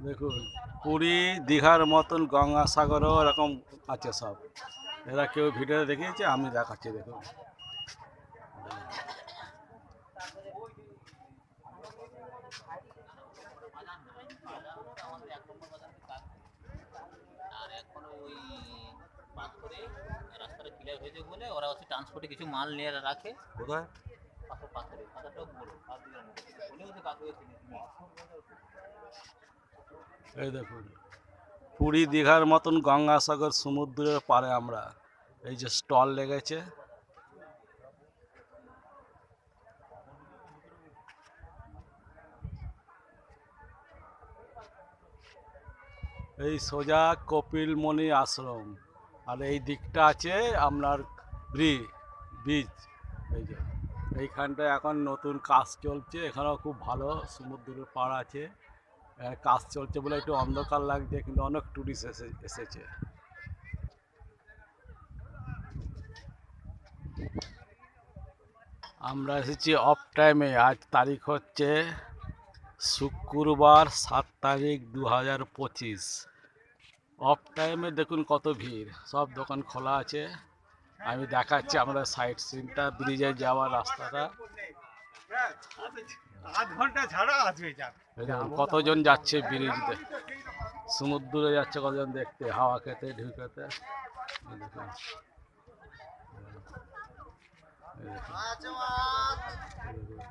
দেখুন, পুরী দীঘার মতন গঙ্গাসাগরও এরকম আছে সব। এরা কেউ ভিডিও দেখিয়েছে, আমি দেখাচ্ছি দেখুন। আর এখনো ওই পাথরে রাস্তাটা ক্লিয়ার হয়েছে বলে ওরা হচ্ছে ট্রান্সপোর্টে কিছু মাল নিয়ে রাখে। কোথায়? পাথরটাও বড় পাঁচ বিঘার মতো বলে হচ্ছে কাকুকে চিনি। এই দেখুন, পুরী দীঘার মতন গঙ্গাসাগর সমুদ্রের পাড়ে আমরা। এই যে স্টল লেগেছে, এই সোজা কপিলমণি আশ্রম, আর এই দিকটা আছে আপনার বীজ। এই যে এইখানটায় এখন নতুন কাজ চলছে, এখানেও খুব ভালো সমুদ্রের পাড় আছে। কাজ চলছে বলে একটু অন্ধকার লাগছে, কিন্তু অনেক টুরিস্ট এসেছে। আমরা এসেছি অফ টাইমে। আজ তারিখ হচ্ছে শুক্রবার 7 তারিখ 2025। অফ টাইমে দেখুন কত ভিড়, সব দোকান খোলা আছে। আমি দেখাচ্ছি আমরা সাইড সিনটা, ব্রিজে যাওয়ার রাস্তাটা। আধ ঘন্টা ছাড়া আসবে কতজন যাচ্ছে ব্রিজ, সমুদ্রে যাচ্ছে কতজন দেখতে, হাওয়া খেতে ঢুকাতে। এই দেখুন, এই দেখুন, এই দেখুন।